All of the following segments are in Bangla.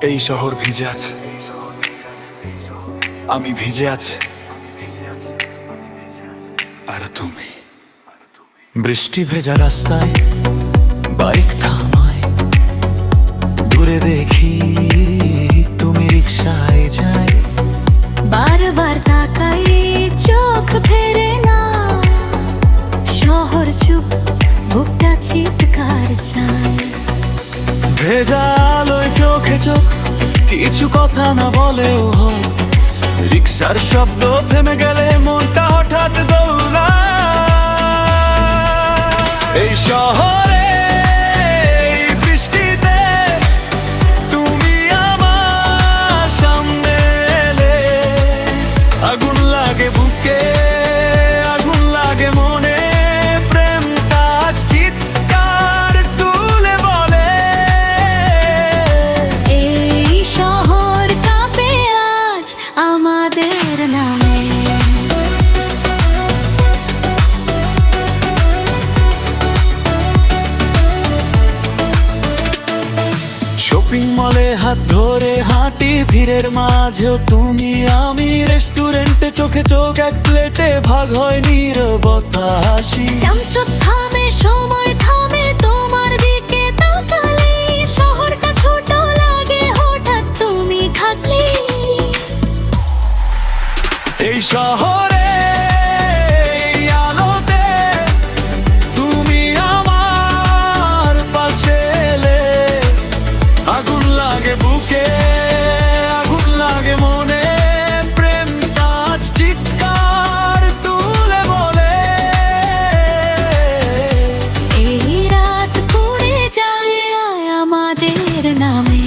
এই শহর ভিজে আছে, আমি ভিজে আছি, আর তুমি। বৃষ্টি ভেজা রাস্তায় বাইক থামায়, দূরে দেখি তুমি রিকশায় যায়। বারবার তাকাই, চোখ ফেরে না। শহর চুপ, বুকটা চিৎকার চায়। ভেজা আলোয় চোখে চোখ, কিছু কথা না বলেও হয়। রিকশার শব্দ থেমে গেলে মনটা হঠাৎ দৌড়ায়। এই শহরে এই বৃষ্টিতে তুমি আমার সামনে এলে, আগুন লাগে বুকে, আগুন লাগে মনে। প্রেমটা চিৎকার তুলে বলে, এই শহর কাঁপে আজ আমাদের নামে। শপিং মলে হাত ধরে হাঁটি ভিড়ের মাঝেও তুমি আমি। রেস্টুরেন্টে চোখে চোখ, এক প্লেটে ভাগ হয় নীরবতা হাসি। চামচুক থামে, সময় থামে তোমার দিকে তাকালে। শহরটা ছোট লাগে হঠাৎ তুমি থাকলে। এই শহরে এই আলোতে তুমি আমার পাশে এলে, আগুন লাগে বুকে, আগুন লাগে মনে। প্রেমটা চিৎকার তুলে বলে, এই রাত পড়ে যায় আমাদের নামে।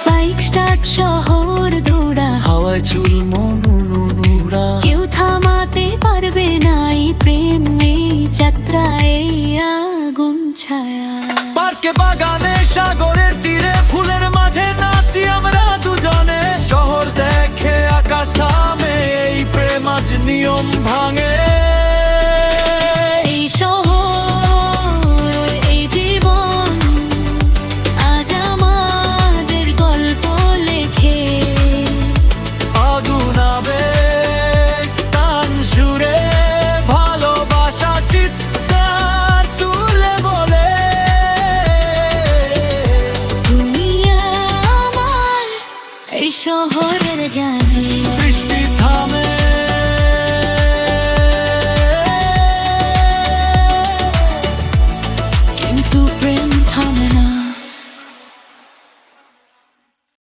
বাইক স্টার্ট, শহর দৌড়া, হাওয়ায় চুল মনুরা। কেউ থামাতে পারবে না এই প্রেম, এই যাত্রা, এই আগুন ছায়া। পার্কে, বাগানে, সাগরের তীরে, ফুলের মাঝে নাচি আমরা দুজনে। শহর দেখে আকাশ থামে, এই প্রেম আজ নিয়ম ভাঙে।